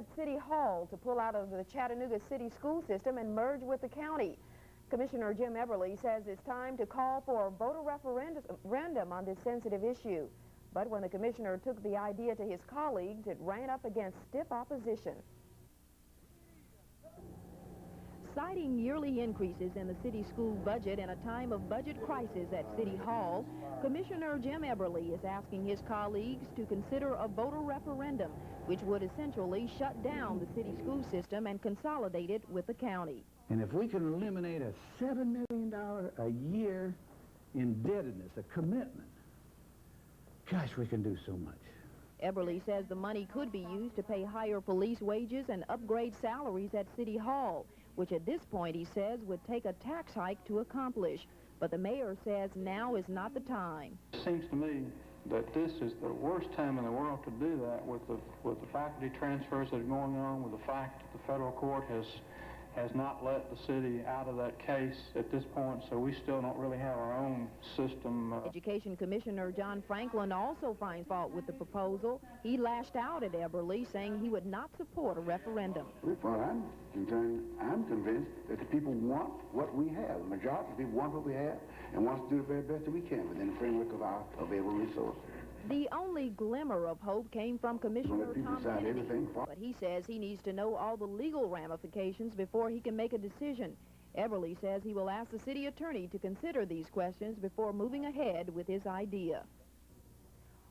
at City Hall to pull out of the Chattanooga city school system and merge with the county. Commissioner Jim Eberly says it's time to call for a voter referendum on this sensitive issue. But when the commissioner took the idea to his colleagues, it ran up against stiff opposition. Citing yearly increases in the city school budget in a time of budget crisis at City Hall, Commissioner Jim Eberly is asking his colleagues to consider a voter referendum, which would essentially shut down the city school system and consolidate it with the county. And if we can eliminate a $7 million a year indebtedness, a commitment, gosh, we can do so much. Eberly says the money could be used to pay higher police wages and upgrade salaries at City Hall, which at this point, he says, would take a tax hike to accomplish. But the mayor says now is not the time. It seems to me that this is the worst time in the world to do that with the faculty transfers that are going on, with the fact that the federal court has not let the city out of that case at this point, so we still don't really have our own system. Education Commissioner John Franklin also finds fault with the proposal. He lashed out at Eberly, saying he would not support a referendum. As far as I'm concerned, I'm convinced that the people want what we have. The majority of the people want what we have and want to do the very best that we can within the framework of our available resources. The only glimmer of hope came from Commissioner Tom Kennedy, but he says he needs to know all the legal ramifications before he can make a decision. Eberly says he will ask the city attorney to consider these questions before moving ahead with his idea.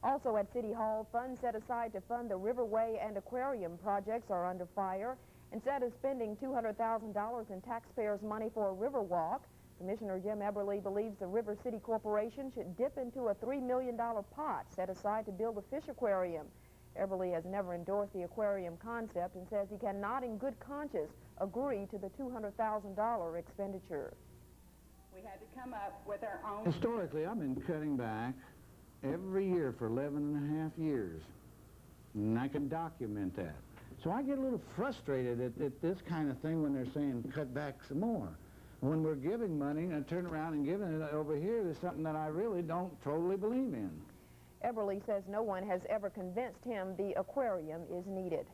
Also at City Hall, funds set aside to fund the Riverway and Aquarium projects are under fire. Instead of spending $200,000 in taxpayers' money for a river walk, Commissioner Jim Eberly believes the River City Corporation should dip into a $3 million pot set aside to build a fish aquarium. Eberly has never endorsed the aquarium concept and says he cannot in good conscience agree to the $200,000 expenditure. We had to come up with our own... Historically, I've been cutting back every year for 11 and a half years, and I can document that. So I get a little frustrated at this kind of thing when they're saying cut back some more. When we're giving money and turn around and giving it over here, there's something that I really don't totally believe in. Eberly says no one has ever convinced him the aquarium is needed.